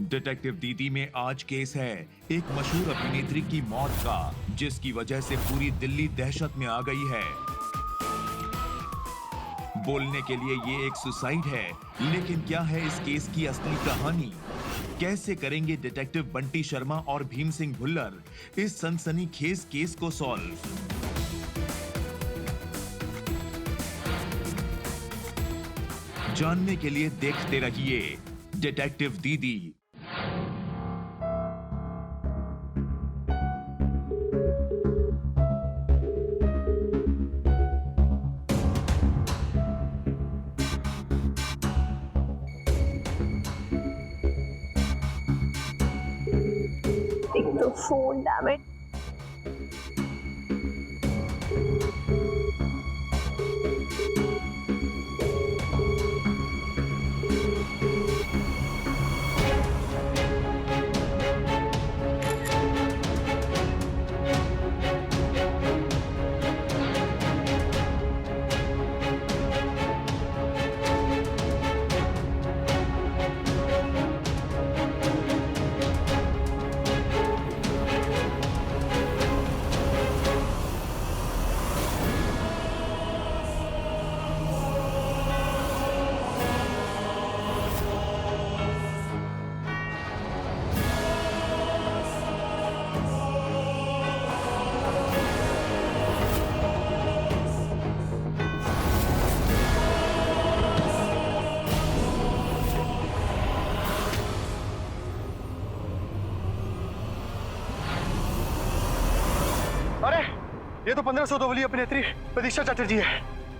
Detective दीदी में आज केस है एक मशहूर अभिनेत्री की मौत का, जिसकी वजह से पूरी दिल्ली दहशत में आ गई है। बोलने के लिए ये एक सुसाइड है, लेकिन क्या है इस केस की असली कहानी? कैसे करेंगे डिटेक्टिव बंटी शर्मा और भीम सिंह भुल्लर इस सनसनीखेज केस को सॉल्व? जानने के लिए देखते रहिए डिटेक्टिव दीदी। Take the phone, damn it. अरे ये तो 1502 वाली अभिनेत्री प्रतीक्षा चटर्जी है।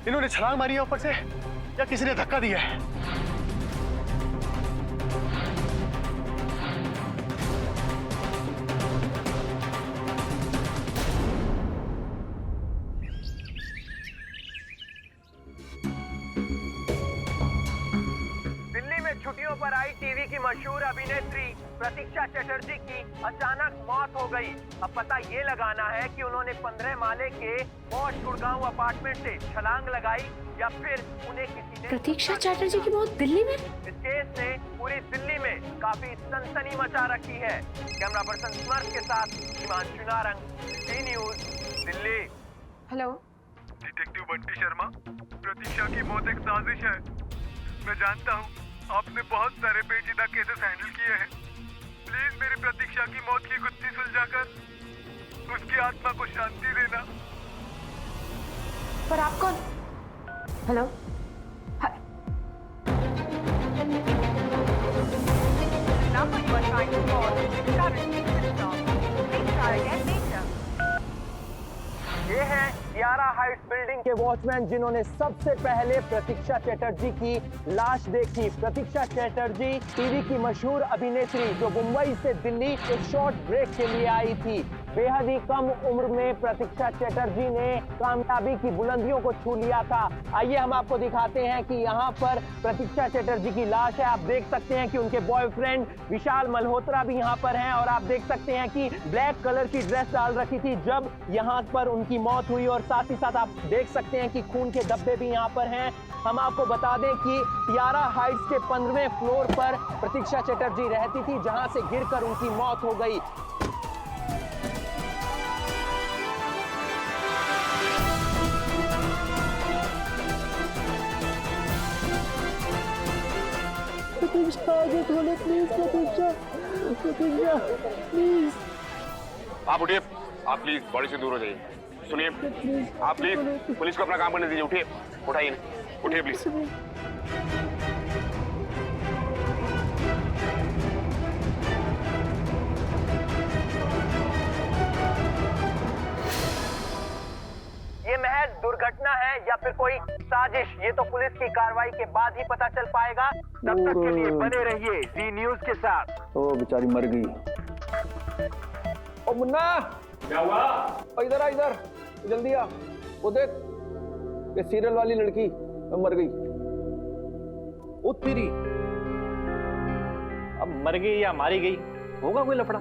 इन्होंने छलांग मारी है ऊपर से या किसी ने धक्का दिया है? दिल्ली में छुट्टियों पर आई टीवी की मशहूर अभिनेत्री प्रतीक्षा चटर्जी की अचानक मौत हो गई। अब पता ये लगाना है कि उन्होंने 15 माले के पॉश गुड़गांव अपार्टमेंट से छलांग लगाई या फिर उन्हें किसी ने। प्रतीक्षा चटर्जी की मौत दिल्ली में? इस केस ने पूरी दिल्ली में काफी सनसनी मचा रखी है। कैमरा पर्सन स्मर्श के साथ Himanshu Narang, C news, Delhi. Hello, detective Bunty Sharma, Pratiksha की मौत एक साजिश है। मैं जानता हूँ आपने बहुत सारे पेचीदा केसेस हैंडल किए हैं। प्लीज मेरी प्रतीक्षा की मौत की गुत्थी सुलझाकर उसकी आत्मा को शांति देना। पर आप कौन? Hello, Number you are trying to call is currently switched off. Please try again later. ये है यारा हाइट्स बिल्डिंग के वॉचमैन जिन्होंने सबसे पहले प्रतीक्षा चटर्जी की लाश देखी। प्रतीक्षा चटर्जी टीवी की मशहूर अभिनेत्री जो मुंबई से दिल्ली एक शॉर्ट ब्रेक के लिए आई थी। बेहद ही कम उम्र में प्रतीक्षा चटर्जी ने कामयाबी की बुलंदियों को छू लिया था। आइए हम आपको दिखाते हैं कि यहाँ पर प्रतीक्षा चटर्जी की लाश है। आप देख सकते हैं कि उनके बॉयफ्रेंड विशाल मल्होत्रा भी यहाँ पर हैं और आप देख सकते हैं कि ब्लैक कलर की ड्रेस डाल रखी थी जब यहाँ पर उनकी मौत हुई और साथ ही साथ आप देख सकते हैं कि खून के धब्बे भी यहाँ पर हैं। हम आपको बता दें कि यारा हाइट्स के 15वें फ्लोर पर प्रतीक्षा चटर्जी रहती थी, जहां से गिरकर उनकी मौत हो गई। आप उठिए, आप प्लीज बॉडी से दूर हो जाइए। सुनिए, आप प्लीज पुलिस को अपना काम करने दीजिए। उठिए, उठाइए, उठिए प्लीज। ये महज दुर्घटना है या फिर कोई साजिश, ये तो पुलिस की कार्रवाई के बाद ही पता चल पाएगा। तब तक के लिए बने रहिए जी न्यूज के साथ। ओ बेचारी मर गई। ओ मुन्ना, क्या हुआ? इधर आ, इधर जल्दी आ। वो देख, ये सीरियल वाली लड़की मर गई। ओ तेरी, अब मर गई या मारी गई, होगा कोई लफड़ा?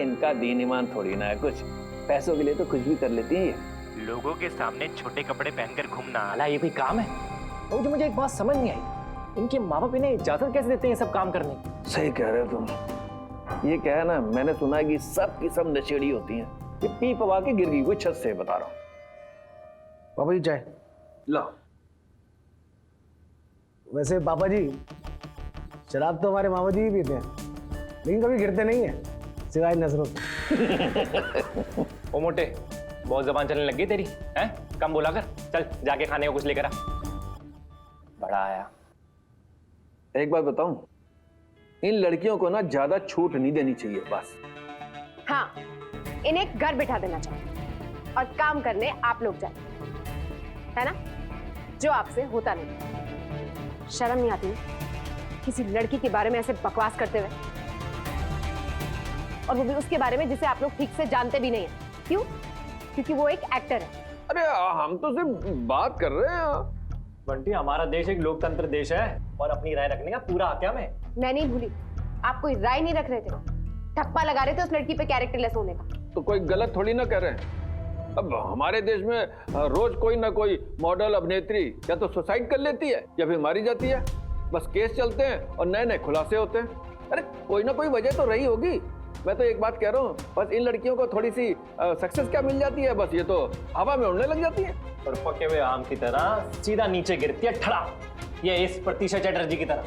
इनका दीन ईमान थोड़ी ना है कुछ, पैसों के लिए तो कुछ भी कर लेती है ये। लोगों के सामने छोटे कपड़े पहनकर घूमना, अला ये कोई काम है? और मुझे एक बात समझ नहीं आई, इनके माँ बाप इन्हें इजाजत कैसे देते हैं सब काम करने की? सही कह रहे हो तुम। ये क्या है ना, मैंने सुना है कि सब की सब नशेड़ी होती हैं। ये पी पवा के गिर गई कोई छत से, बता रहा हूँ। पापा जी चाय। ला। वैसे पापा जी, शराब तो हमारे मामा जी भी पीते हैं, लेकिन कभी गिरते नहीं है, सिवाय नजरों से। ओ मोटे, बहुत जबान चलने लग गई तेरी, हैं? कम बोला कर, चल जाके खाने को कुछ लेकर आ। बड़ा आया। एक बात बताऊं, इन लड़कियों को ना ज्यादा छूट नहीं देनी चाहिए बस। हाँ, इन्हें घर बिठा देना चाहिए और काम करने आप लोग जाए, है ना? जो आपसे होता नहीं। शर्म नहीं आती किसी लड़की के बारे में ऐसे बकवास करते हुए, और वो भी उसके बारे में जिसे आप लोग ठीक से जानते भी नहीं है। क्यों? क्योंकि वो एक एक्टर है। अरे हम तो सिर्फ बात कर रहे हैं। बंटी, हमारा देश एक लोकतंत्र देश है और अपनी राय रखने का पूरा हक है हमें। मैं नहीं भूली, आप कोई राय नहीं रख रहे थे, ठप्पा लगा रहे थे उस लड़की पे कैरेक्टरलेस होने का। तो कोई गलत थोड़ी ना कर रहे हैं। अब हमारे देश में रोज कोई ना कोई मॉडल अभिनेत्री या तो सुसाइड कर लेती है या फिर मारी जाती है। बस केस चलते हैं और नए नए खुलासे होते हैं। अरे कोई ना कोई वजह तो रही होगी। मैं तो एक बात कह रहा हूँ, बस इन लड़कियों को थोड़ी सी सक्सेस क्या मिल जाती है, बस ये तो हवा में उड़ने लग जाती है और पके हुए आम की तरह सीधा नीचे गिरती है, ठड़ा। ये इस प्रतीक्षा चटर्जी की तरह।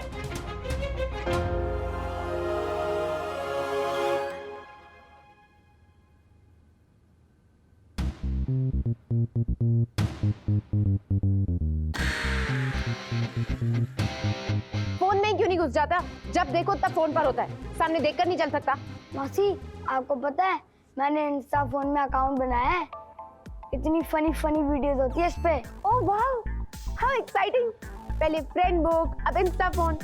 फोन में क्यों नहीं घुस जाता? जब देखो तब फोन पर होता है, सामने देखकर नहीं चल सकता। मौसी, आपको पता है मैंने इंस्टा फोन में अकाउंट बनाया है। इतनी फनी फनी वीडियोस होती है इस पे। Oh wow, how exciting! पहले फ्रेंड बुक, अब इंस्टा फोन।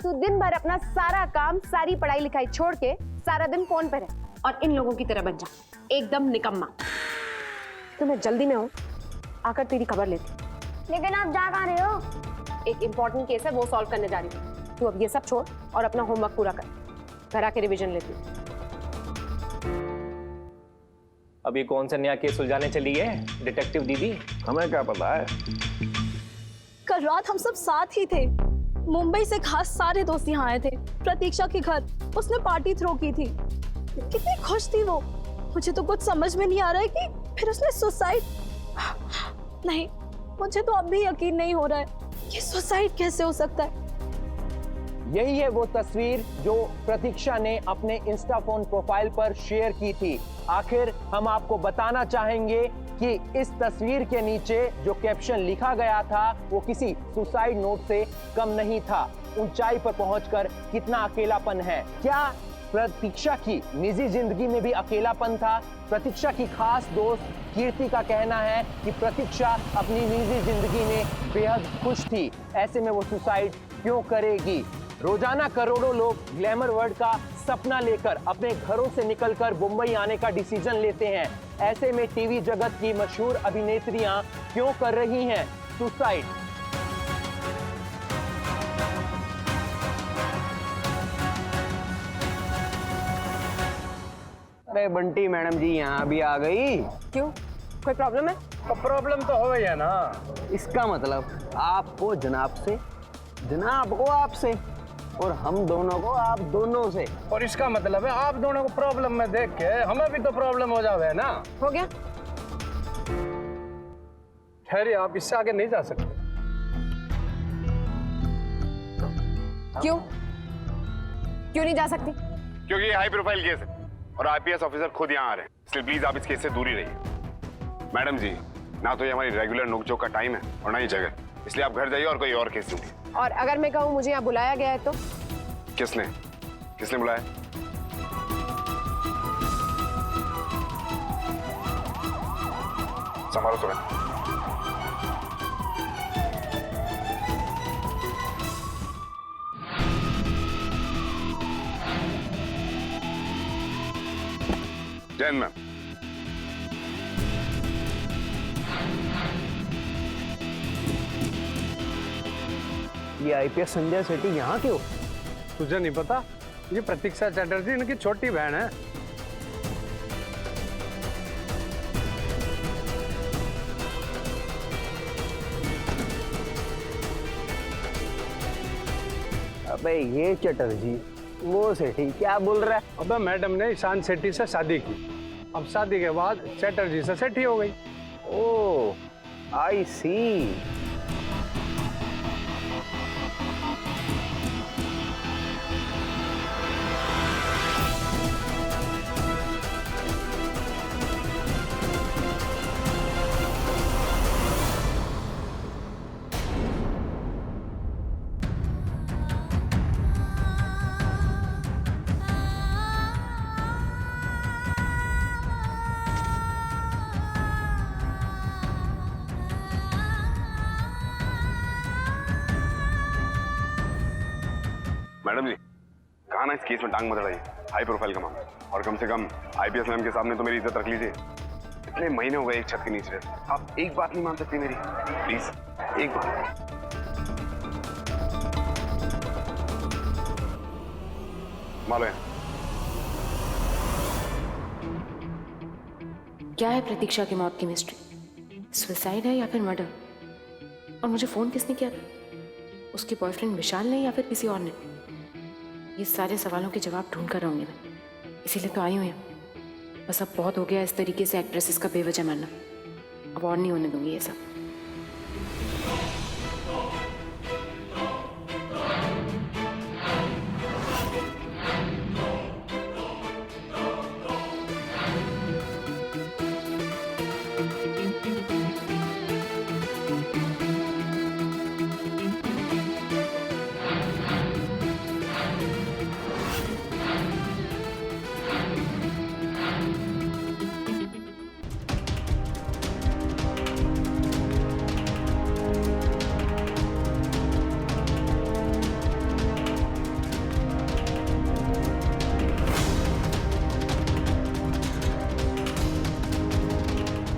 तू दिन भर अपना सारा काम, सारी पढ़ाई लिखाई छोड़ के सारा दिन फोन पर है और इन लोगों की तरह बन जा, एकदम निकम्मा। तो मैं जल्दी में हूँ, आकर तेरी खबर लेती। लेकिन आप जा कहाँ रहे हो? एक इम्पोर्टेंट केस है, वो सॉल्व करने जा रही हूँ। तू अब ये सब छोड़ और अपना होमवर्क पूरा कर। घर आके रिवीजन लेती हूँ। अभी कौन सा नया केस सुलझाने चली है डिटेक्टिव दीदी? हमें क्या पता है। कल रात हम सब साथ ही थे। मुंबई से खास सारे दोस्त यहाँ आए थे प्रतीक्षा के घर। उसने पार्टी थ्रो की थी। कितनी खुश थी वो। मुझे तो कुछ समझ में नहीं आ रहा है कि फिर उसने सुसाइड। नहीं, मुझे तो अब भी यकीन नहीं हो रहा है कि सुसाइड कैसे हो सकता है। यही है वो तस्वीर जो प्रतीक्षा ने अपने इंस्टा फोन प्रोफाइल पर शेयर की थी। आखिर हम आपको बताना चाहेंगे कि इस तस्वीर के नीचे जो कैप्शन लिखा गया था वो किसी सुसाइड नोट से कम नहीं था। ऊंचाई पर पहुंचकर कितना अकेलापन है। क्या प्रतीक्षा की निजी जिंदगी में भी अकेलापन था? प्रतीक्षा की खास दोस्त कीर्ति का कहना है कि प्रतीक्षा अपनी निजी जिंदगी में बेहद खुश थी, ऐसे में वो सुसाइड क्यों करेगी? रोजाना करोड़ों लोग ग्लैमर वर्ल्ड का सपना लेकर अपने घरों से निकलकर मुंबई आने का डिसीजन लेते हैं। ऐसे में टीवी जगत की मशहूर अभिनेत्रियां क्यों कर रही हैं सुसाइड? अरे बंटी मैडम जी यहाँ भी आ गई। क्यों, कोई प्रॉब्लम है? प्रॉब्लम तो हो है ना। इसका मतलब आपको जनाब से, जनाब को आपसे, और हम दोनों को आप दोनों से। और इसका मतलब है आप दोनों को प्रॉब्लम में देख के हमें भी तो प्रॉब्लम हो जावे ना। हो गया? ठहरिए, आप इससे आगे नहीं जा सकते। क्यों? क्यों नहीं जा सकती? क्योंकि ये हाई प्रोफाइल केस है और आईपीएस ऑफिसर खुद यहाँ आ रहे हैं, इसलिए प्लीज आप इस केस से दूर ही रहिए। मैडम जी, ना तो ये हमारी रेगुलर नोकझोंक का टाइम है और ना ही जगह, इसलिए आप घर जाइए और कोई और केस ढूंढिए। और अगर मैं कहूँ मुझे यहाँ बुलाया गया है तो? किसने किसने बुलाया? संभालो सुबह। जैन मैम, ये आईपीएस संजय सेठी यहाँ क्यों? तुझे नहीं पता? ये प्रतीक्षा चटर्जी इनकी छोटी बहन है। अबे ये चटर्जी वो सेठी क्या बोल रहा है? अबे मैडम ने ईशान सेठी से शादी की, अब शादी के बाद चैटर्जी से सेठी हो गई। ओह आई सी। मैडम जी, कहा ना इस केस में टांग मत अड़ाइए, हाई प्रोफाइल का मामला, और कम से कम आईपीएस मैम के सामने तो मेरी इज्जत रख लीजिए। इतने महीने हो गए एक छत के नीचे, आप एक बात नहीं मान सकती मेरी? प्लीज एक बात। मालो है। क्या है प्रतीक्षा की मौत की मिस्ट्री? सुसाइड है या फिर मर्डर? और मुझे फोन किसने किया था? उसके बॉयफ्रेंड विशाल ने या फिर किसी और ने? ये सारे सवालों के जवाब ढूंढ कर रहूंगी मैं, इसीलिए तो आई हूँ यहाँ। बस अब बहुत हो गया इस तरीके से एक्ट्रेसेस का बेवजह मरना, अब और नहीं होने दूंगी ये सब।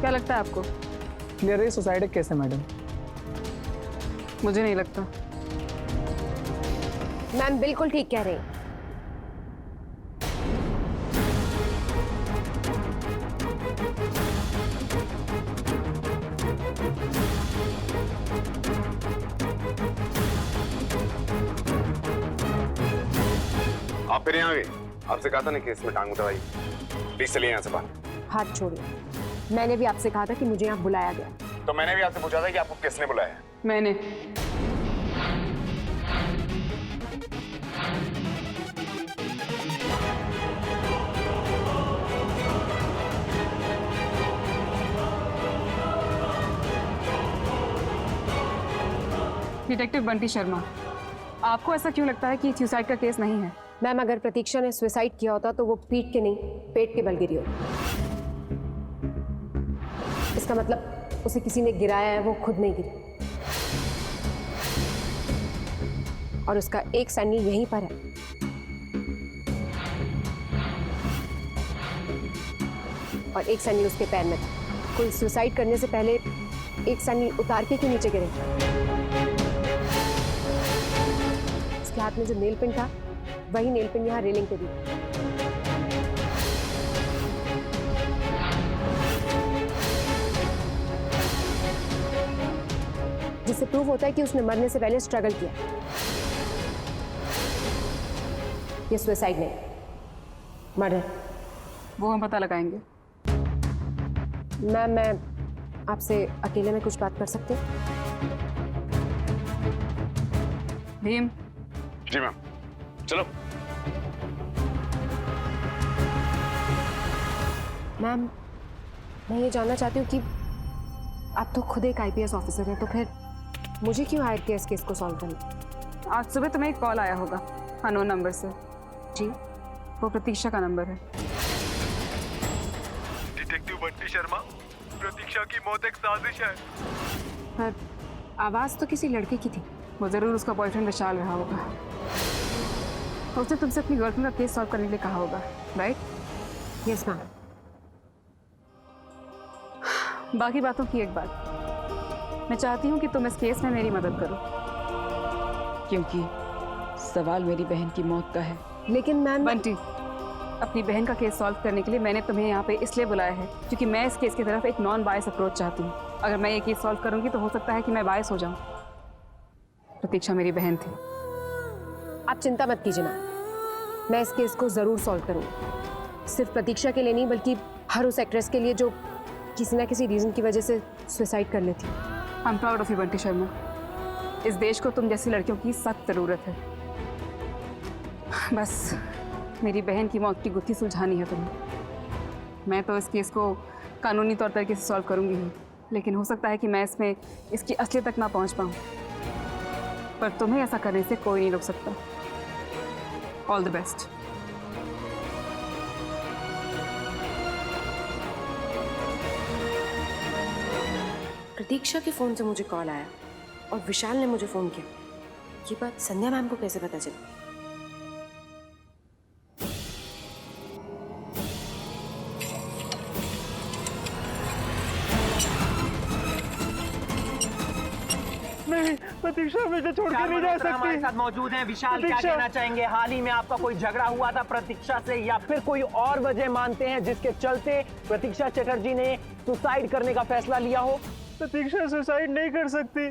क्या लगता है आपको क्लियर है सुसाइड केस है मैडम? मुझे नहीं लगता। मैम बिल्कुल ठीक कह रही हैं। आप फिर यहाँ आ गए? आपसे कहा था ना केस में टांग मत अड़ाइए, प्लीज चलिए यहाँ से बाहर। हाथ छोड़िए, मैंने भी आपसे कहा था कि मुझे यहाँ बुलाया गया। तो मैंने भी आपसे पूछा था कि आपको किसने बुलाया? मैंने। डिटेक्टिव बंटी शर्मा, आपको ऐसा क्यों लगता है कि सुसाइड का केस नहीं है? मैम अगर प्रतीक्षा ने सुसाइड किया होता तो वो पीठ के नहीं पेट के बल गिरी होती। इसका मतलब उसे किसी ने गिराया है, वो खुद नहीं गिरी। और उसका एक सैंडल यहीं पर है। और एक सैंडल उसके पैर में था। कोई सुसाइड करने से पहले एक सैंडल उतार के क्यों नीचे गिरे? उसके हाथ में जो नेल पिन था वही नेल पिन यहाँ रेलिंग पे भी। जिससे प्रूव होता है कि उसने मरने से पहले स्ट्रगल किया। ये सुसाइड नहीं, मर्डर। वो हम पता लगाएंगे। मैम मैं आपसे अकेले में कुछ बात कर सकते हैं? भीम। जी मैम, चलो। मैम मैं ये जानना चाहती हूँ कि आप तो खुद एक आईपीएस ऑफिसर हैं, तो फिर मुझे क्यों हायर किया इस केस को सॉल्व करने? आज सुबह तुम्हें एक कॉल आया होगा अननोन नंबर से। जी, वो प्रतीक्षा का नंबर है। डिटेक्टिव बंटी शर्मा, प्रतीक्षा की मौत एक साजिश है। पर आवाज तो किसी लड़के की थी। वो जरूर उसका बॉयफ्रेंड विशाल रहा होगा। उसने तुमसे अपनी गर्लफ्रेंड का केस सॉल्व करने के लिए कहा होगा, राइट? Yes ma'am. बाकी बातों की एक बात, मैं चाहती हूँ कि तुम इस केस में मेरी मदद करो, क्योंकि सवाल मेरी बहन की मौत का है। लेकिन मैम बंटी, अपनी बहन का केस सॉल्व करने के लिए मैंने तुम्हें यहाँ पे इसलिए बुलाया है क्योंकि मैं इस केस की तरफ एक नॉन बायस अप्रोच चाहती हूँ। अगर मैं ये केस सॉल्व करूँगी तो हो सकता है कि मैं बायस हो जाऊँ। प्रतीक्षा मेरी बहन थी। आप चिंता मत कीजिए मैम, मैं इस केस को जरूर सॉल्व करूंगी, सिर्फ प्रतीक्षा के लिए नहीं बल्कि हर उस एक्ट्रेस के लिए जो किसी ना किसी रीजन की वजह से सुसाइड कर लेती। I am proud of you Bunty Sharma. इस देश को तुम जैसी लड़कियों की सख्त जरूरत है। बस मेरी बहन की मौत की गुत्थी सुलझानी है तुम्हें। मैं तो इस केस को कानूनी तौर तरीके से सॉल्व करूंगी ही, लेकिन हो सकता है कि मैं इसमें इसकी असलियत तक ना पहुंच पाऊं, पर तुम्हें ऐसा करने से कोई नहीं रोक सकता। All the best. प्रतीक्षा के फोन से मुझे कॉल आया और विशाल ने मुझे फोन किया। ये बात संध्या मैम को कैसे पता चली? नहीं, प्रतीक्षा मुझे छोड़ के नहीं जा सकती। हमारे साथ मौजूद हैं। विशाल, क्या कहना चाहेंगे? हाल ही में आपका कोई झगड़ा हुआ था प्रतीक्षा से, या फिर कोई और वजह मानते हैं जिसके चलते प्रतीक्षा चटर्जी ने सुसाइड करने का फैसला लिया हो? प्रतीक्षा सुसाइड नहीं कर सकती।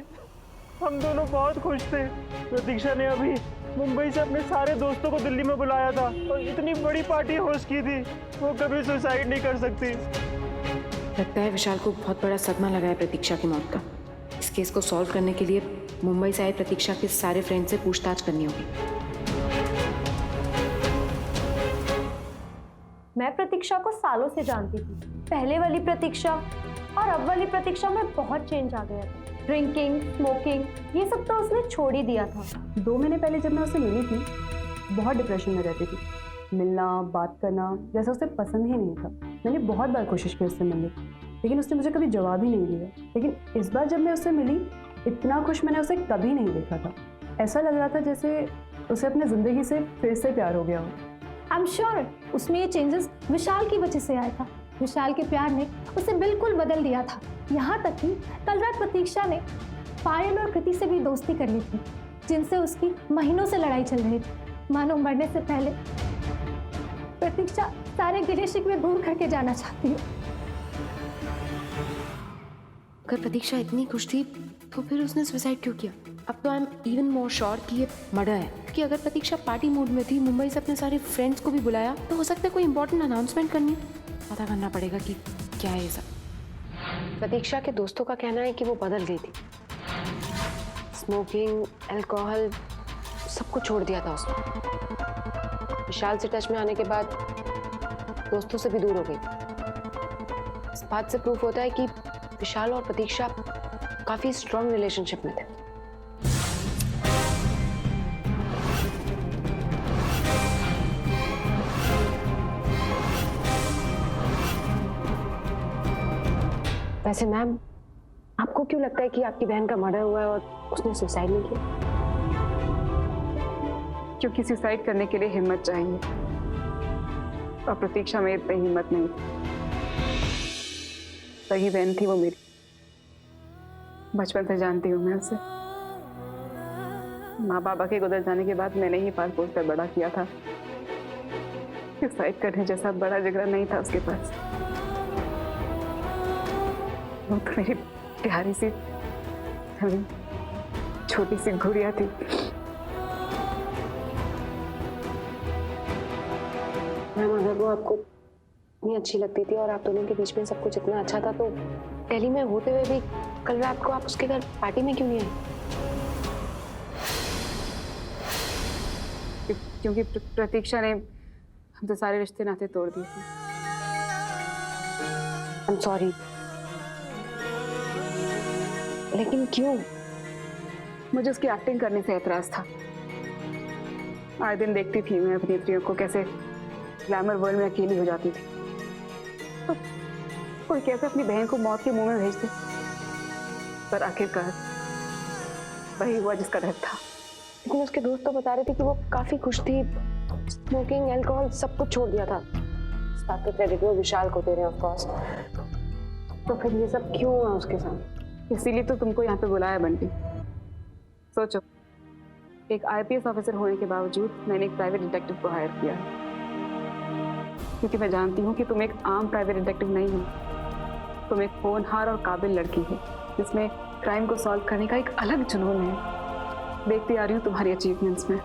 हम दोनों बहुत खुश थे। प्रतीक्षा ने अभी मुंबई से अपने सारे दोस्तों को दिल्ली में बुलाया था और इतनी बड़ी पार्टी होस्ट की थी। वो कभी सुसाइड नहीं कर सकती। लगता है विशाल को बहुत बड़ा सदमा लगा है प्रतीक्षा की मौत का। इस केस को सॉल्व करने के लिए मुंबई से आए प्रतीक्षा के सारे फ्रेंड से पूछताछ करनी होगी। मैं प्रतीक्षा को सालों से जानती थी। पहले वाली प्रतीक्षा और अब वाली प्रतीक्षा में बहुत चेंज आ गया था। ड्रिंकिंग, स्मोकिंग, ये सब तो उसने छोड़ ही दिया था। 2 महीने पहले जब मैं उससे मिली थी, बहुत डिप्रेशन में रहती थी। मिलना, बात करना जैसा उसे पसंद ही नहीं था। मैंने बहुत बार कोशिश की उससे मिलने की, लेकिन उसने मुझे कभी जवाब ही नहीं दिया। लेकिन इस बार जब मैं उससे मिली, इतना खुश मैंने उसे कभी नहीं देखा था। ऐसा लग रहा था जैसे उसे अपनी जिंदगी से फिर से प्यार हो गया हो। आई एम श्योर उसमें ये चेंजेस विशाल की वजह से आया था। विशाल के प्यार ने उसे बिल्कुल बदल दिया था। यहाँ तक कि कल रात प्रतीक्षा ने पायल और कृति से भी दोस्ती कर ली थी, जिनसे उसकी महीनों से लड़ाई चल रही थी। मानो मरने से पहले प्रतीक्षा सारे गिले शिकवे दूर करके जाना चाहती है। अगर प्रतीक्षा इतनी खुश थी तो फिर उसने सुसाइड क्यों किया? अब तो I am even more sure कि ये मर्डर है। कि अगर प्रतीक्षा पार्टी मूड में थी, मुंबई से अपने सारे फ्रेंड्स को भी बुलाया, तो हो सकता है कोई इंपॉर्टेंट अनाउंसमेंट करनी। पता करना पड़ेगा कि क्या है ये सब। प्रतीक्षा के दोस्तों का कहना है कि वो बदल गई थी। स्मोकिंग, अल्कोहल सब कुछ छोड़ दिया था उसने। विशाल से टच में आने के बाद दोस्तों से भी दूर हो गई। इस बात से प्रूफ होता है कि विशाल और प्रतीक्षा काफी स्ट्रॉन्ग रिलेशनशिप में थे। वैसे मैम, आपको क्यों लगता है कि आपकी बहन का मर्डर हुआ है और उसने सुसाइड नहीं किया? क्योंकि सुसाइड करने के लिए हिम्मत चाहिए, और प्रतीक्षा में इतनी हिम्मत नहीं। सही बहन थी वो मेरी। बचपन से जानती हूँ मैं उसे। माँ बाबा के गुजर जाने के बाद मैंने ही पाल पोस कर बड़ा किया था। सुसाइड करने जैसा बड़ा जिगरा नहीं था उसके पास। वो तो मेरी प्यारी सी छोटी सी गुड़िया थी। मैम, अगर वो आपको इतनी अच्छी लगती थी और आप दोनों के बीच में सब कुछ इतना अच्छा था, तो दिल्ली में होते हुए भी कल रात को आप उसके घर पार्टी में क्यों नहीं आए? क्योंकि प्रतीक्षा ने हमसे सारे रिश्ते नाते तोड़ दिए थे। आई एम सॉरी, लेकिन क्यों? मुझे उसकी एक्टिंग करने से एतराज था। आए दिन देखती थी मैं अभिनेत्रियों को कैसे ग्लैमर वर्ल्ड में अकेली हो जाती थी, तो कोई कैसे अपनी बहन को मौत के मुंह में भेज दे। पर आखिरकार वही हुआ जिसका डर था। लेकिन उसके दोस्त तो बता रहे थे कि वो काफी खुश थी, स्मोकिंग, अल्कोहल सब कुछ छोड़ दिया था। इस बात का क्रेडिट वो विशाल को दे रहे हैं ऑफ कोर्स। तो फिर ये सब क्यों हुआ उसके साथ? इसीलिए तो तुमको यहाँ पे बुलाया बंटी। सोचो, एक आईपीएस ऑफिसर होने के बावजूद मैंने एक प्राइवेट डिटेक्टिव को हायर किया, क्योंकि मैं जानती हूँ कि तुम एक आम प्राइवेट डिटेक्टिव नहीं हो। तुम एक होनहार और काबिल लड़की हो, जिसमें क्राइम को सॉल्व करने का एक अलग जुनून है। देखती आ रही हूँ तुम्हारी अचीवमेंट्स में।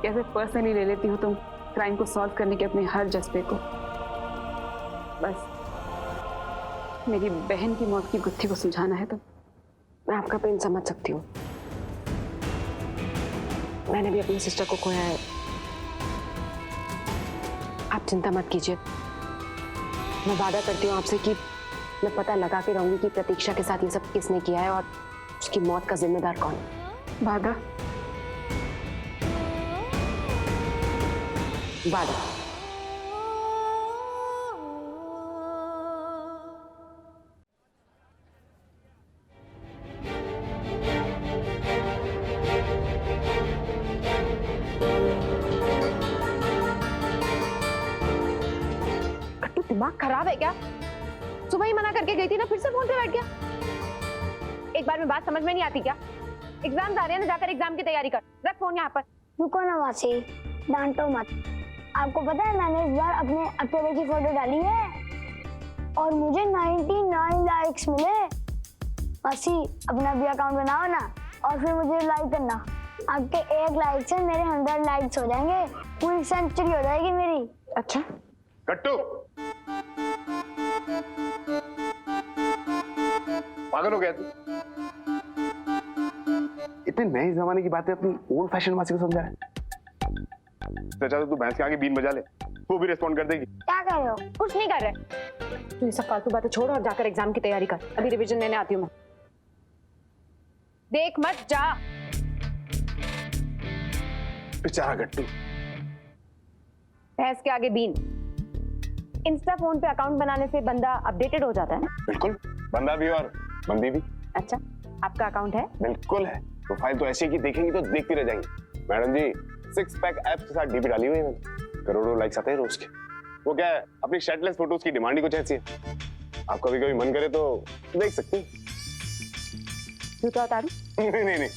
कैसे पर्सनली ले लेती हूँ तुम क्राइम को सॉल्व करने के अपने हर जज्बे को। बस मेरी बहन की मौत की गुत्थी को सुलझाना है तो। मैं आपका पेन समझ सकती हूँ। मैंने भी अपनी सिस्टर को खोया है। आप चिंता मत कीजिए। मैं वादा करती हूँ आपसे कि मैं पता लगा के रहूंगी कि प्रतीक्षा के साथ ये सब किसने किया है और उसकी मौत का जिम्मेदार कौन है। वादा? वादा। कट्टू दिमाग खराब है क्या? सुबह ही मना करके गई थी ना, फिर से फोन पे बैठ गया। एक बार में बात समझ में नहीं आती क्या? एग्जाम आ रहे हैं ना, जाकर एग्जाम की तैयारी कर। रख फोन यहाँ पर। रुको ना मासी, डांटो मत। आपको पता है मैंने इस बार अपने अकेले की फोटो डाली है और मुझे 99 लाइक्स मिले। मासी अपना भी अकाउंट बनाओ ना और फिर मुझे लाइक करना। आपके एक लाइक से मेरे 100 लाइक्स हो जाएंगे, पूरी सेंचुरी हो जाएगी मेरी। अच्छा कट्टू, पागल हो गया तू? इतने नए जमाने की बातें अपनी ओल्ड फैशन मासी को समझा है। चाचा तो तू भैंस के आगे बीन बजा ले, वो भी रिस्पॉन्ड कर देगी। क्या कर रहे हो? कुछ नहीं कर रहे। तू ये सब फालतू बातें छोड़ और जाकर एग्जाम की तैयारी कर। अभी रिवीजन लेने आती हूँ मैं। देख मत जा। बेचारा कट्टू। भैंस के आगे बीन। इंस्टा फोन पे अकाउंट बनाने से बंदा अपडेटेड हो जाता है ना? बिल्कुल, बंदा भी और बंदी भी। अच्छा, आपका अकाउंट है? बिल्कुल है। प्रोफाइल तो ऐसी की देखेंगी तो देखती रह जाएंगी। मैडम जी 6 पैक एप्स के साथ डीपी डाली हुई है मैंने। करोड़ों लाइक्स आते हैं रोज के। वो क्या है, अपनी शर्टलेस फोटोज की डिमांड ही कुछ ऐसी है। आप कभी कभी मन करे तो देख सकते हैं। जूता उतारूं? नहीं,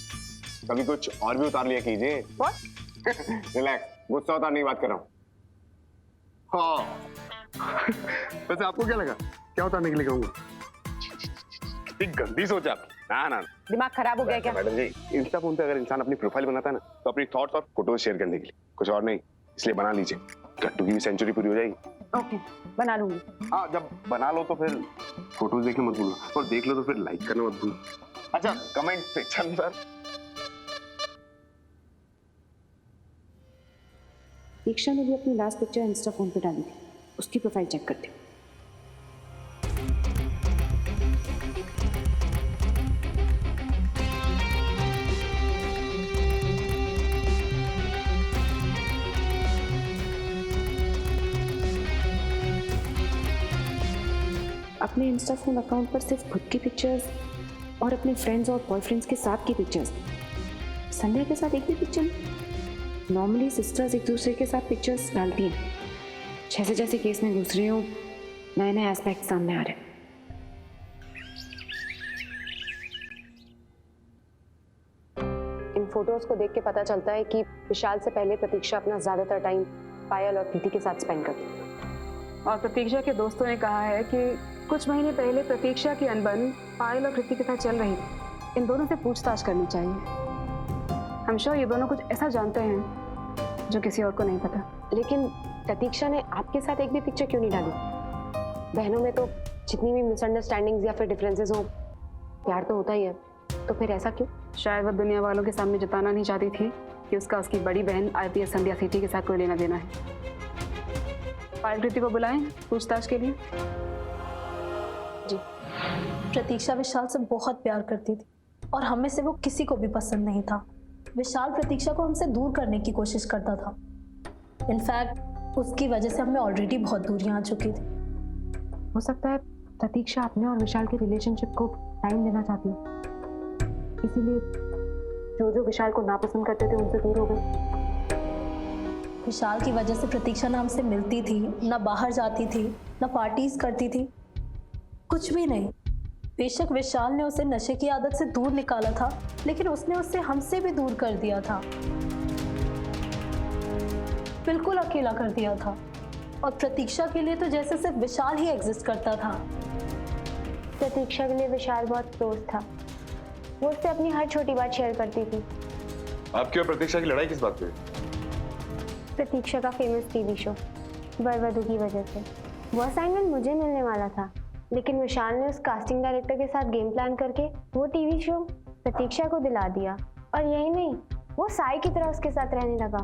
कभी कुछ और भी उतार लिया कीजिए। रिलैक्स, गुस्सा उतारने की बात कर रहा हूँ। हाँ वैसे आपको क्या लगा, क्या उतारने के लिए कहूँगा? इतनी गंदी सोच आपकी। ना, दिमाग खराब हो गया क्या? मैडम जी, इंस्टा फोन पे अगर इंसान अपनी प्रोफाइल बनाता है ना तो अपनी थॉट्स और फोटोज शेयर करने के लिए, कुछ और नहीं। इसलिए बना लीजिए, कट्टू की भी सेंचुरी पूरी हो जाएगी। ओके, बना लूंगी। हाँ, जब बना लो तो फिर फोटोज देखना मत भूलना और देख लो तो फिर लाइक करना मत भूलना। अच्छा, कमेंट सेक्शन सर। दीक्षा ने भी अपनी लास्ट पिक्चर इंस्टा फोन पे डाली थी, उसकी प्रोफाइल चेक करती हूँ। अपने इंस्टा फोन अकाउंट पर सिर्फ खुद की पिक्चर्स और अपने फ्रेंड्स और बॉयफ्रेंड्स के साथ की पिक्चर्स। संध्या के साथ एक भी पिक्चर नहीं। नॉर्मली सिस्टर्स एक दूसरे के साथ पिक्चर्स डालती हैं। जैसे जैसे केस में घुस रही हूँ, नए नए एस्पेक्ट सामने आ रहे हैं। इन फोटोज को देख के पता चलता है कि विशाल से पहले प्रतीक्षा अपना ज्यादातर टाइम पायल और प्रीति के साथ स्पेंड करती है। और प्रतीक्षा के दोस्तों ने कहा है कि कुछ महीने पहले प्रतीक्षा की अनबन पायल और कृति के साथ चल रही थी। इन दोनों से पूछताछ करनी चाहिए। हम श्योर ये दोनों कुछ ऐसा जानते हैं जो किसी और को नहीं पता। लेकिन प्रतीक्षा ने आपके साथ एक भी पिक्चर क्यों नहीं डाली? बहनों में तो जितनी भी मिसअंडरस्टैंडिंग्स या फिर डिफरेंसेस हो, प्यार तो होता ही है। तो फिर ऐसा क्यों? शायद वह दुनिया वालों के सामने जताना नहीं चाहती थी कि उसकी बड़ी बहन IPS संध्या सेठी के साथ कोई लेना देना है। पायल कृति को बुलाएं पूछताछ के लिए। जी, प्रतीक्षा विशाल से बहुत प्यार करती थी और हमें से वो किसी को भी पसंद नहीं था। विशाल प्रतीक्षा को हमसे दूर करने की कोशिश करता था। इनफैक्ट उसकी वजह से हमें ऑलरेडी बहुत दूरियां आ चुकी थी। हो सकता है प्रतीक्षा अपने और विशाल के रिलेशनशिप को टाइम देना चाहती है, इसीलिए जो विशाल को नापसंद करते थे उनसे दूर हो गए। विशाल की वजह से प्रतीक्षा ना हमसे मिलती थी, ना बाहर जाती थी, ना पार्टीज करती थी, कुछ भी नहीं। बेशक विशाल ने उसे नशे की आदत से दूर निकाला था, लेकिन उसने उसे हमसे भी दूर कर दिया था, बिल्कुल अकेला कर दिया था। और प्रतीक्षा के लिए तो जैसे सिर्फ विशाल ही एग्जिस्ट करता था। प्रतीक्षा के लिए विशाल बहुत क्लोज था। वो उससे अपनी हर छोटी बात शेयर करती थी। आपकी और प्रतीक्षा की लड़ाई किस बात पे? प्रतीक्षा का फेमस टीवी शो बरबदू की वजह से। वो असाइनमेंट मुझे मिलने वाला था, लेकिन विशाल ने उस कास्टिंग डायरेक्टर के साथ गेम प्लान करके वो टीवी शो प्रतीक्षा को दिला दिया। और यही नहीं, वो साई की तरह उसके साथ रहने लगा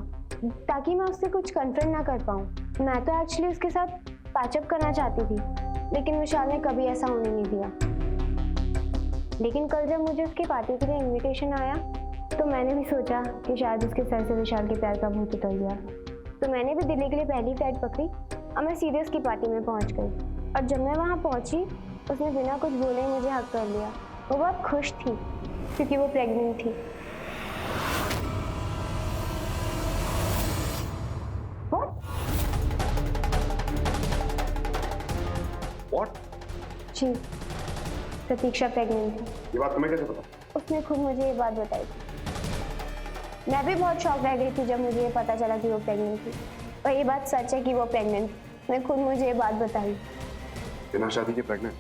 ताकि मैं उससे कुछ कन्फ्रंट ना कर पाऊँ। मैं तो एक्चुअली उसके साथ पैचअप करना चाहती थी, लेकिन विशाल ने कभी ऐसा होने नहीं दिया। लेकिन कल जब मुझे उसकी पार्टी के लिए इनविटेशन आया तो मैंने भी सोचा कि शायद उसके सर से विशाल के प्यार का भूत उतर गया। तो मैंने भी दिल्ली के लिए पहली फ्लाइट पकड़ी और मैं सीधे उसकी पार्टी में पहुंच गई। और जब मैं वहां पहुंची, उसने बिना कुछ बोले मुझे हक कर लिया। वो बहुत खुश थी क्योंकि वो प्रेग्नेंट थी। What? जी, प्रतीक्षा प्रेग्नेंट है। ये बात तुम्हें कैसे पता? उसने खुद मुझे ये बात बताई थी। मैं भी बहुत शॉक रह गई थी जब मुझे ये पता चला कि वो प्रेग्नेंट थी। और ये बात सच है कि वो प्रेग्नेंट, उसने खुद मुझे ये बात बताई। बिना शादी के प्रेग्नेंट?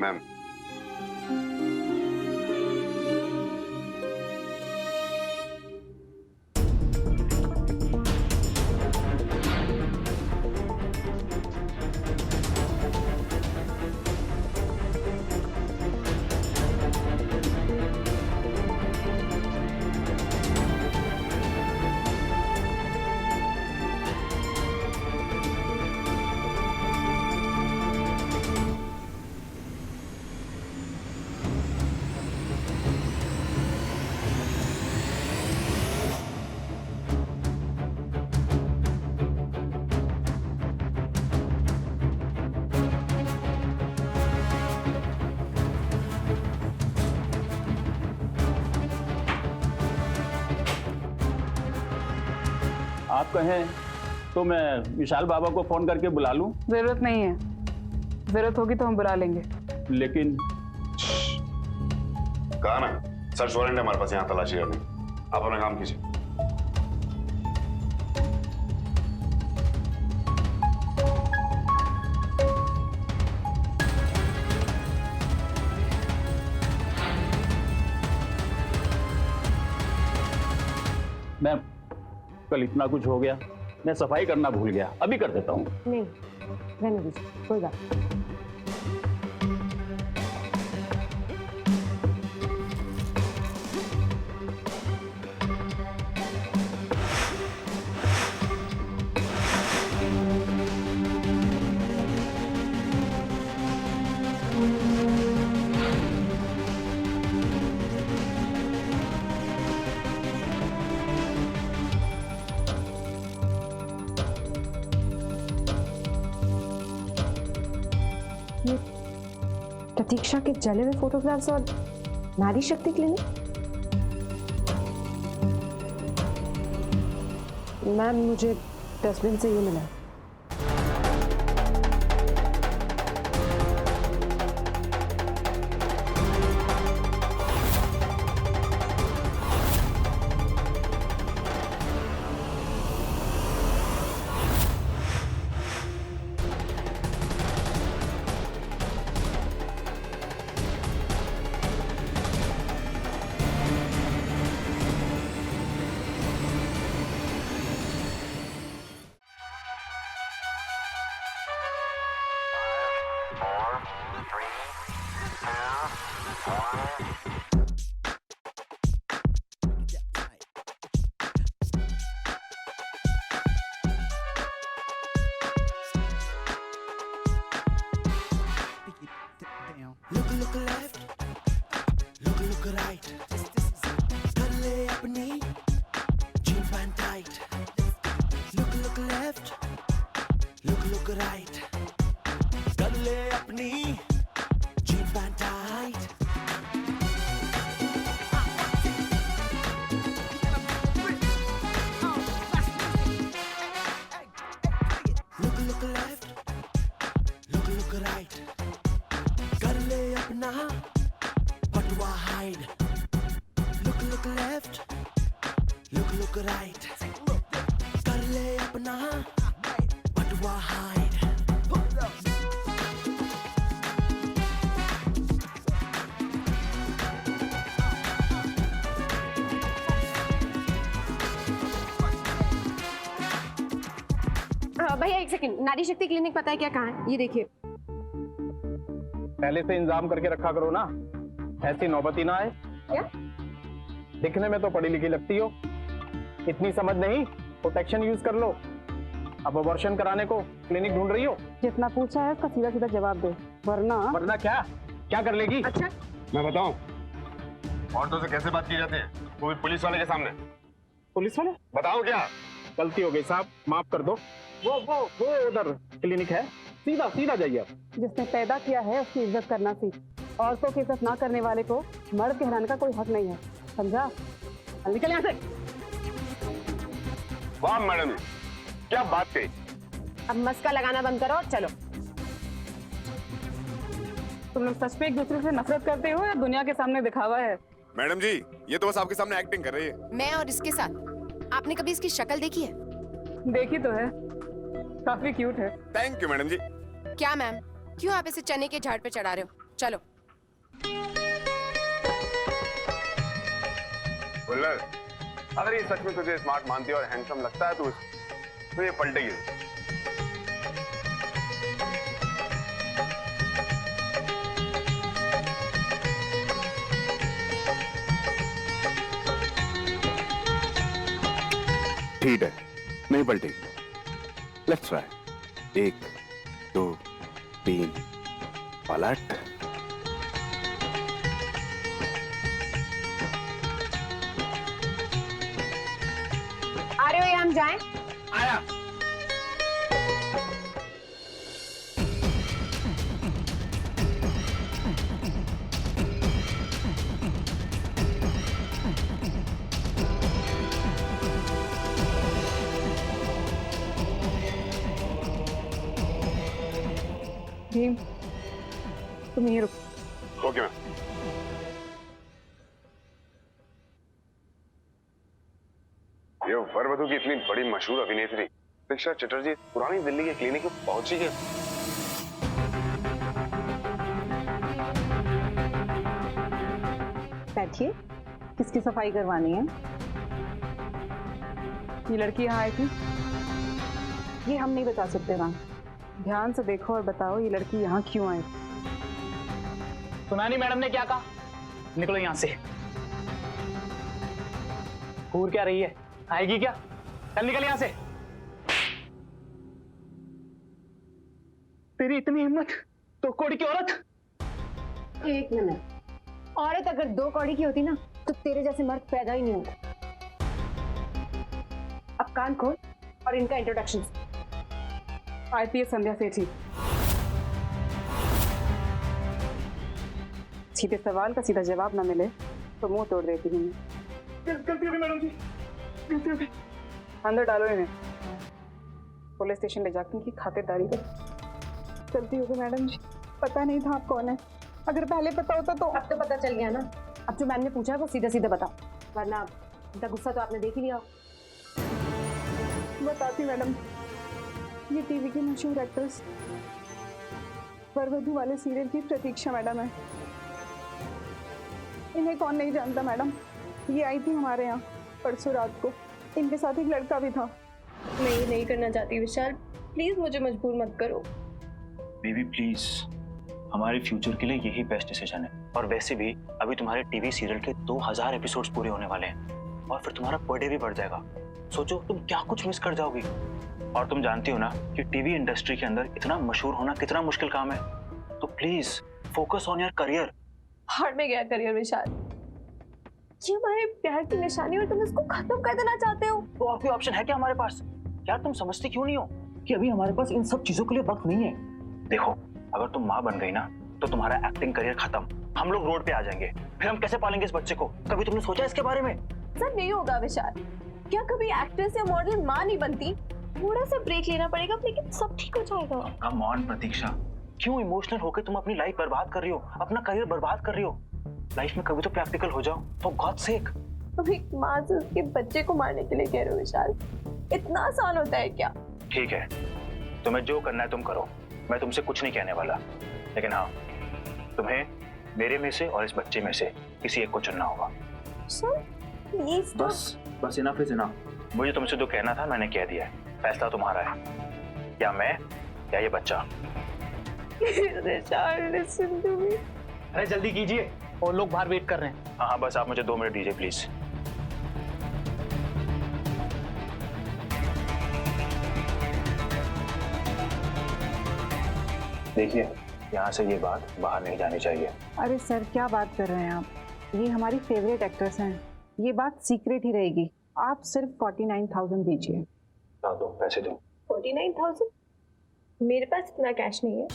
मैम, आप कहें तो मैं विशाल बाबा को फोन करके बुला लूं? जरूरत नहीं है, जरूरत होगी तो हम बुला लेंगे। लेकिन कहा ना, सर्च वारंट है हमारे पास यहाँ तलाशी करने। आप अपना काम कीजिए। मैम, कल इतना कुछ हो गया, मैं सफाई करना भूल गया, अभी कर देता हूँ। नहीं, रहने दीजिए, कोई बात नहीं। प्रतीक्षा के जले हुए फोटोग्राफ्स और नारी शक्ति क्लिनिक। मैम, मुझे डस्टबिन से ये मिला। Look left. Look right. ले अपनी jeans pant tight, look left, look right, कर ले अपनी jeans pant tight. Look left, look right, कर ले अपना बटुआ hide. Look left, look right, कर ले अपना बटुआ हाइड। भैया एक सेकंड, नारी शक्ति क्लिनिक पता है क्या कहाँ है? ये देखिए। पहले से इंतजाम करके रखा करो ना, ऐसी नौबत ही ना आए। क्या? दिखने में तो पढ़ी लिखी लगती हो, इतनी समझ नहीं, प्रोटेक्शन यूज कर लो। अब अबॉर्शन कराने को क्लिनिक ढूंढ रही हो? जितना पूछा है उसका सीधा सीधा जवाब दे, वरना क्या कर लेगी? अच्छा मैं बताऊं औरतों से कैसे बात की जाती है, वो भी पुलिस वाले के सामने। पुलिस वाले? बताओ क्या? गलती हो गई साहब, माफ कर दो। वो उधर क्लिनिक है, सीधा सीधा जाइए आप। जिसने पैदा किया है उसकी इज्जत करना सीख। औरतों की इज्जत ना करने वाले को मर्द कहलाने का कोई हक नहीं है, समझा? निकल यहाँ से। वाह मैडम, क्या बात कही। अब मस्का लगाना बंद करो और चलो। तुम लोग सच में एक दूसरे से नफरत करते हो या दुनिया के सामने दिखावा है? मैडम जी, ये तो बस आपके सामने एक्टिंग कर रही है। मैं और इसके साथ, आपने कभी इसकी शक्ल देखी है? देखी तो है, काफी क्यूट है। थैंक यू मैडम जी। क्या मैम, क्यों आप इसे चने के झाड़ पे चढ़ा रहे हो? चलो। बुल्लर, अगर ये सच में तुझे स्मार्ट मानती है और हैंडसम लगता है तो ये पलटेगी। ठीक है, नहीं पलटेगी। Let's try. 1 2 3 पलट। आ रहे हो या हम जाएं? आया। भीम, तुम यहीं रुको। Okay ma'am. ये वरवधु की इतनी बड़ी मशहूर अभिनेत्री प्रतीक्षा चटर्जी पुरानी दिल्ली के क्लिनिक में पहुंची है। बैठिए, किसकी सफाई करवानी है? ये लड़की यहाँ आई थी? ये हम नहीं बता सकते मैम, ध्यान से देखो और बताओ ये लड़की यहाँ क्यों आई? सुना नहीं मैडम ने क्या कहा? निकलो यहाँ से। घूर क्या रही है? आएगी क्या? चल निकल यहाँ से। तेरी इतनी हिम्मत, तो कोड़ी की औरत। एक मिनट, औरत अगर 2 कौड़ी की होती ना तो तेरे जैसे मर्द पैदा ही नहीं होता। अब कान खोल और इनका इंट्रोडक्शन। आईपीएस संध्या सेठी। सीधे सवाल का सीधा जवाब ना मिले तो मुंह तोड़ देती हूँ मैं। गलती हो गई मैडम जी, गलती हो गई। अंदर डालो इन्हें, पुलिस स्टेशन ले जाकर इनकी खातिरदारी करो। गलती हो गई मैडम जी, पता नहीं था आप कौन है। अगर पहले पता होता तो। अब तो पता चल गया ना। अब जो मैम ने पूछा है वो सीधा सीधा बताओ, वरना इनका गुस्सा तो आपने देख ही लिया। बताती मैडम, ये टीवी की मशहूर एक्ट्रेस वरवधु वाले सीरियल की प्रतीक्षा मैडम है। इन्हें कौन नहीं जानता मैडम, ये आई थी हमारे यहाँ परसों रात को। इनके साथ एक लड़का भी था। मैं ये नहीं करना चाहती विशाल, प्लीज मुझे मजबूर मत करो। बेबी प्लीज, हमारे फ्यूचर के लिए यही बेस्ट डिसीजन है। और वैसे भी अभी तुम्हारे टीवी सीरियल के 2000 एपिसोड्स पूरे होने वाले हैं और फिर तुम्हारा पर डे भी बढ़ जाएगा। सोचो तुम क्या कुछ मिस कर जाओगी। और तुम जानती हो ना कि टीवी इंडस्ट्री के अंदर इतना मशहूर होना कितना मुश्किल काम है। तो please focus on your career. Hard में गया करियर विशाल, ये हमारे प्यार की निशानी और तुम इसको खत्म कर देना चाहते हो। तो और कोई ऑप्शन है क्या हमारे पास? यार तुम समझती क्यों नहीं हो कि अभी हमारे पास इन सब चीजों के लिए वक्त नहीं है। देखो, अगर तुम माँ बन गई ना तो तुम्हारा एक्टिंग करियर खत्म, हम लोग रोड पे आ जाएंगे, फिर हम कैसे पालेंगे इस बच्चे को? कभी तुमने सोचा इसके बारे में? सर नहीं होगा विशाल, क्या कभी एक्ट्रेस या मॉडल माँ नहीं बनती? थोड़ा सा ब्रेक लेना पड़ेगा लेकिन सब ठीक हो जाएगा। कम ऑन प्रतीक्षा, क्यों इमोशनल होकर तुम अपनी लाइफ बर्बाद कर रही हो, अपना करियर बर्बाद कर रही हो? लाइफ में कभी तो प्रैक्टिकल हो जाओ, फॉर गॉड सेक। तुम एक माँ से उसके बच्चे को मारने के लिए कह रहे हो विशाल? इतना आसान होता है क्या? ठीक है, तुम्हें जो करना है तुम करो, मैं तुमसे कुछ नहीं कहने वाला, लेकिन हाँ, तुम्हें मेरे में से और इस बच्चे में से किसी एक को चुनना होगा। सर प्लीज बस इनफ इज इनफ। मुझे तुमसे जो कहना था मैंने कह दिया है, फैसला तुम्हारा है, या मैं या ये बच्चा। अरे जल्दी कीजिए, और लोग बाहर वेट कर रहे हैं। हाँ, बस आप मुझे 2 मिनट दीजिए प्लीज। देखिए, यहाँ से ये बात बाहर नहीं जानी चाहिए। अरे सर, क्या बात कर रहे हैं आप? ये हमारी फेवरेट एक्ट्रेस हैं, ये बात सीक्रेट ही रहेगी। आप सिर्फ 49,000 दीजिए। दो पैसे दो। 49,000? मेरे पास इतना कैश नहीं है।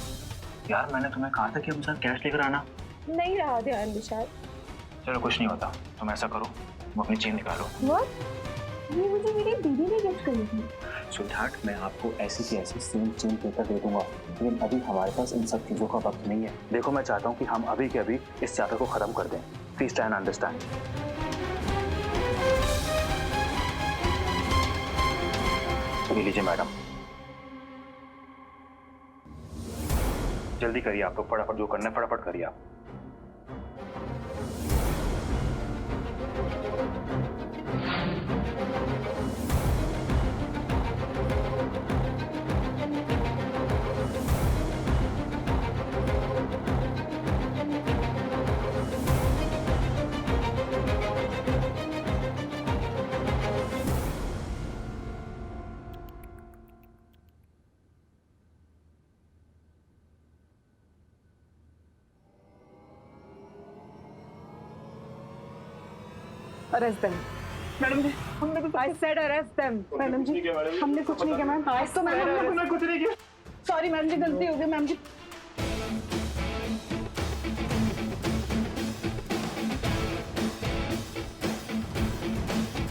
यार मैंने तुम्हें कहा था कि हम साथ कैश लेकर आना। नहीं रहा ध्यान विशाल। चलो कुछ नहीं होता, तुम ऐसा करो, तुम अपनी चेन निकालो। What? ये मुझे मेरी दीदी ने गिफ्ट करी थी। स्वीटहार्ट, मैं आपको ऐसी की ऐसी सेम चेन पेपर दे दूंगा, लेकिन अभी हमारे पास इन सब चीजों का वक्त नहीं है। देखो, मैं चाहता हूँ कि हम अभी के अभी इस चैप्टर को खत्म कर दें। Please try and understand. ये लीजिए मैडम, जल्दी करिए, आप लोग फटाफट जो करना है फटाफट करिए आप। Arrest them. मैडम जी, हमने तो I said arrest them। Madam ji, हमने कुछ नहीं किया मैम। तो मैम हमने कुछ नहीं किया। सॉरी मैम जी, गलती हो गई मैम जी।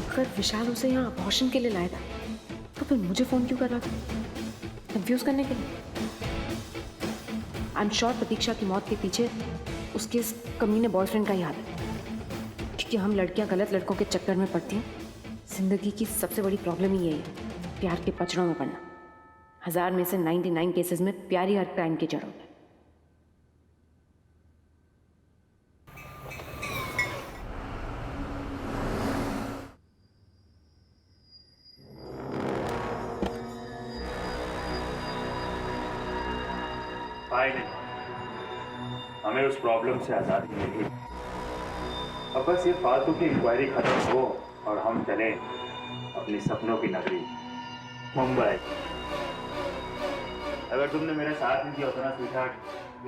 अगर विशाल उसे यहाँ अबॉर्शन के लिए लाया था तो फिर मुझे फोन क्यों कर रहा था? कंफ्यूज करने के लिए? आई एम श्योर प्रतीक्षा की मौत के पीछे उसके इस कमीने बॉयफ्रेंड का ही हाथ है, क्योंकि हम लड़कियां गलत लड़कों के चक्कर में पड़ती हैं। जिंदगी की सबसे बड़ी प्रॉब्लम ही यही है, प्यार के पचड़ों में पड़ना। 1000 में से 99 केसेस में प्यार ही हर क्राइम की जड़ होता है। हमें उस प्रॉब्लम से आजादी मिली। अब बस ये फालतू की इंक्वायरी खत्म हो और हम चलें अपनी सपनों की नगरी मुंबई। अगर तुमने मेरे साथ नहीं दिया होता ना स्वीटहार्ट,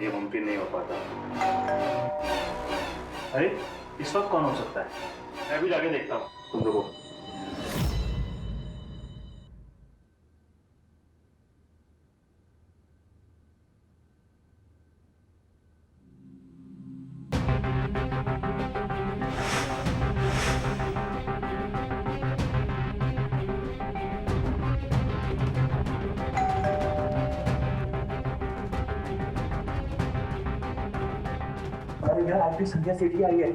ये मुमकिन नहीं हो पाता। अरे इस वक्त कौन हो सकता है? मैं भी जाके देखता हूँ, तुम लोगों। यार आपकी संध्या सेठी आई है,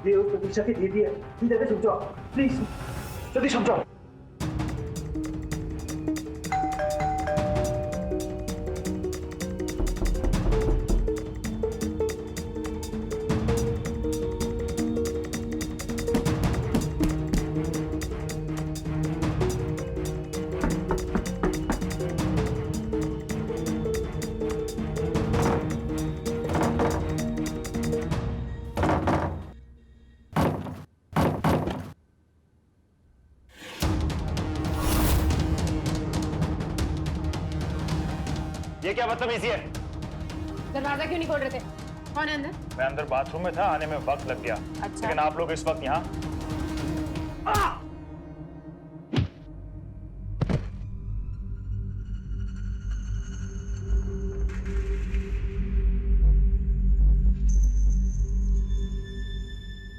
ये उस प्रतीक्षा की दीदी है। जल्दी समझाओ प्लीज, जल्दी समझाओ। ये क्या बदतमीजी है? दरवाजा क्यों नहीं खोल रहे थे? कौन है अंदर? मैं अंदर बाथरूम में था, आने में वक्त लग गया। अच्छा। लेकिन आप लोग इस वक्त यहाँ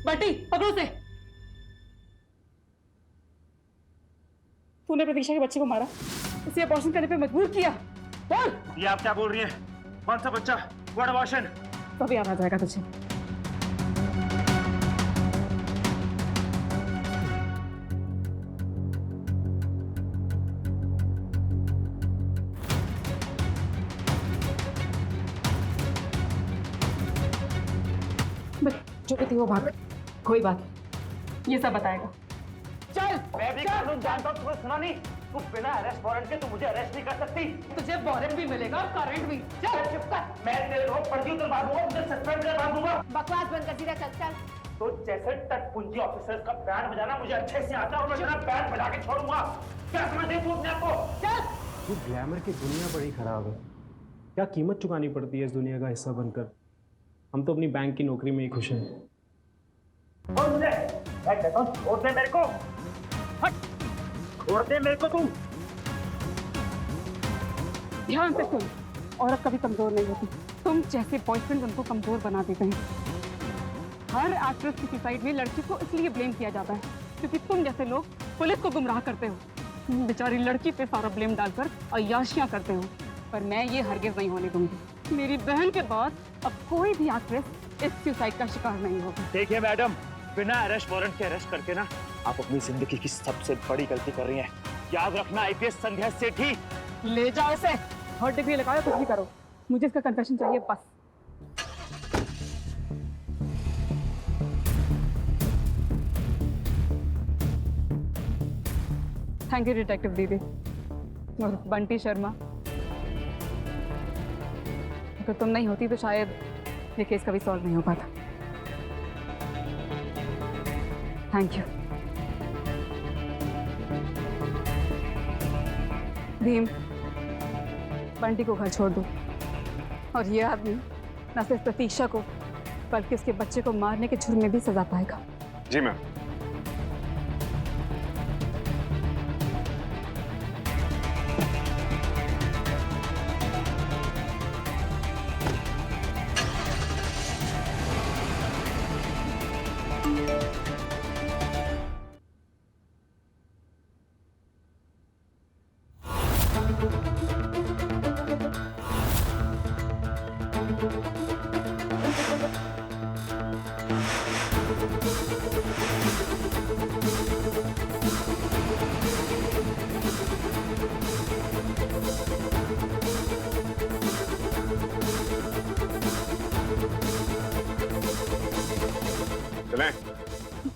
बंटी पकड़ो उसे। तूने प्रतीक्षा के बच्चे को मारा, उसे अबॉर्शन करने पे मजबूर किया। बोल। ये आप क्या बोल रही हैं? कौन सा बच्चा? What abortion? सब याद आ जाएगा तुझे। जो भी थी वो भाग, कोई बात नहीं, ये सब बताएगा। चल। मैं भी कानून जानता हूँ, तुम्हें सुना नहीं? तू बिना अरेस्ट वारंट के तू मुझे अरेस्ट नहीं कर सकती। तुझे वारंट भी मिलेगा और करंट भी। चल चुप कर, मैं तेरे को फर्जी उतरवा दूंगा, मुझे सस्पेंड करवा दूंगा। बकवास बंद कर, सीधा चल चल। तो जैसे तटपुंजी ऑफिसर्स का बैंड बजाना मुझे अच्छे से आता है और मैं तेरा बैंड बजा के छोड़ूंगा। क्या समझ रही तू अपने आप को? चल। ये ग्लैमर की दुनिया बड़ी खराब है। क्या कीमत चुकानी पड़ती है इस दुनिया का हिस्सा बनकर। हम तो अपनी बैंक की नौकरी में ही खुश हैं। छोड़ दे मेरे को, हट, छोड़ दे मेरे को। तुम ध्यान से सुन, औरत कभी कमजोर नहीं होती। तुम जैसे बॉयफ्रेंड उनको कमजोर बना देते हैं। हर एक्ट्रेस की सुसाइड में लड़की को इसलिए ब्लेम किया जाता है क्योंकि तुम जैसे लोग पुलिस को गुमराह करते हो। बेचारी लड़की पे सारा ब्लेम डालकर अय्याशियां करते हो, पर मैं ये हरगिज नहीं होने दूंगी। मेरी बहन के बाद अब कोई भी एक्ट्रेस इस सुसाइड का शिकार नहीं होगी। देखिए मैडम, बिना अरेस्ट वारंट के अरेस्ट करके ना आप अपनी जिंदगी की सबसे बड़ी गलती कर रही हैं। याद रखना, आईपीएस संध्या सेठ ही। ले जाओ इसे, थर्ड डिग्री लगाओ, कुछ भी करो, मुझे इसका कन्फेशन चाहिए बस। थैंक यू डिटेक्टिव दीदी और बंटी शर्मा। अगर तुम नहीं होती तो शायद ये केस कभी सॉल्व नहीं हो पाता। Thank you. भीम, बंटी को घर छोड़ दो और ये आदमी न सिर्फ प्रतीक्षा को बल्कि उसके बच्चे को मारने के जुर्म में भी सजा पाएगा। जी मैम।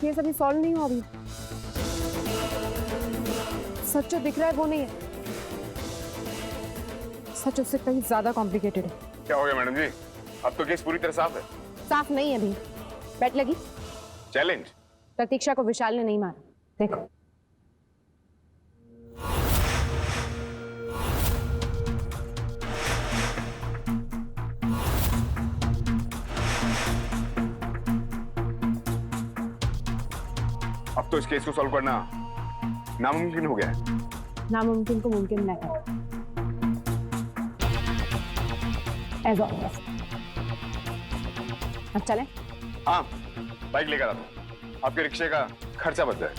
केस अभी सॉल्व नहीं हुआ। अभी सच जो दिख रहा है वो नहीं है, सच उससे कहीं ज्यादा कॉम्प्लिकेटेड है। क्या हो गया मैडम जी? अब तो केस पूरी तरह साफ है। साफ नहीं है अभी। बैट लगी। चैलेंज। प्रतीक्षा को विशाल ने नहीं मारा। देखो अब तो इस केस को सॉल्व करना नामुमकिन हो गया है। नामुमकिन को मुमकिन नहीं। As always. अब चलें? हाँ, बाइक लेकर आता हूँ। आपके रिक्शे का खर्चा बच जाए।